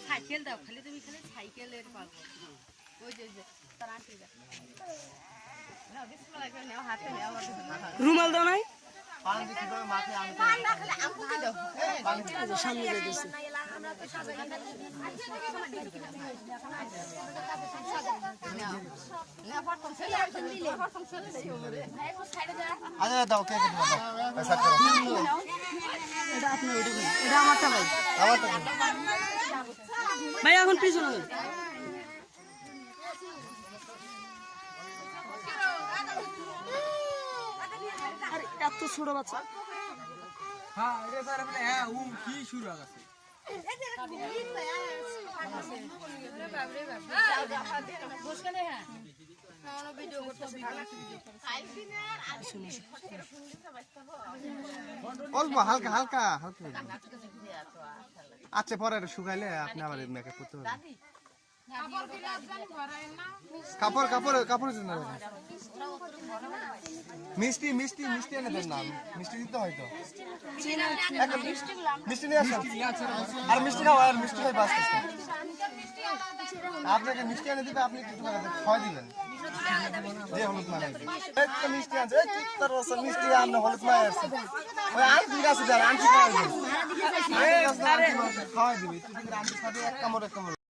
Cycle দাও, খালি তুমি খালি সাইকেলের পাবো। ওই যে তার আন্টি রুমাল দাও নাই সামনে ভাই এখন পিছনে এত ছোট বাচ্চা কি শুরু আছে অল্প হালকা হালকা হালকা আচ্ছা পরে শুকাইলে আপনি আবার মেকআপ করতে পারবেন কাপড় কাপড় কাপড়ের জন্য মিষ্টি মিষ্টি মিষ্টি এনে দেন না মিষ্টি দিতে হয়তো মিষ্টি নিয়ে আসেন আর মিষ্টি খাওয়া আর মিষ্টি খাই বাস আপনাকে মিষ্টি এনে দিবে আপনি একটু খাওয়া দিবেন যে হলুদ মানে একটা মিষ্টি আছে মিষ্টি আপনি হলুদ মানে আছে ওই আন্টি আছে যারা আন্টি খাওয়া দিবে খাওয়া দিবে একটু আন্টি খাবে এক কামড়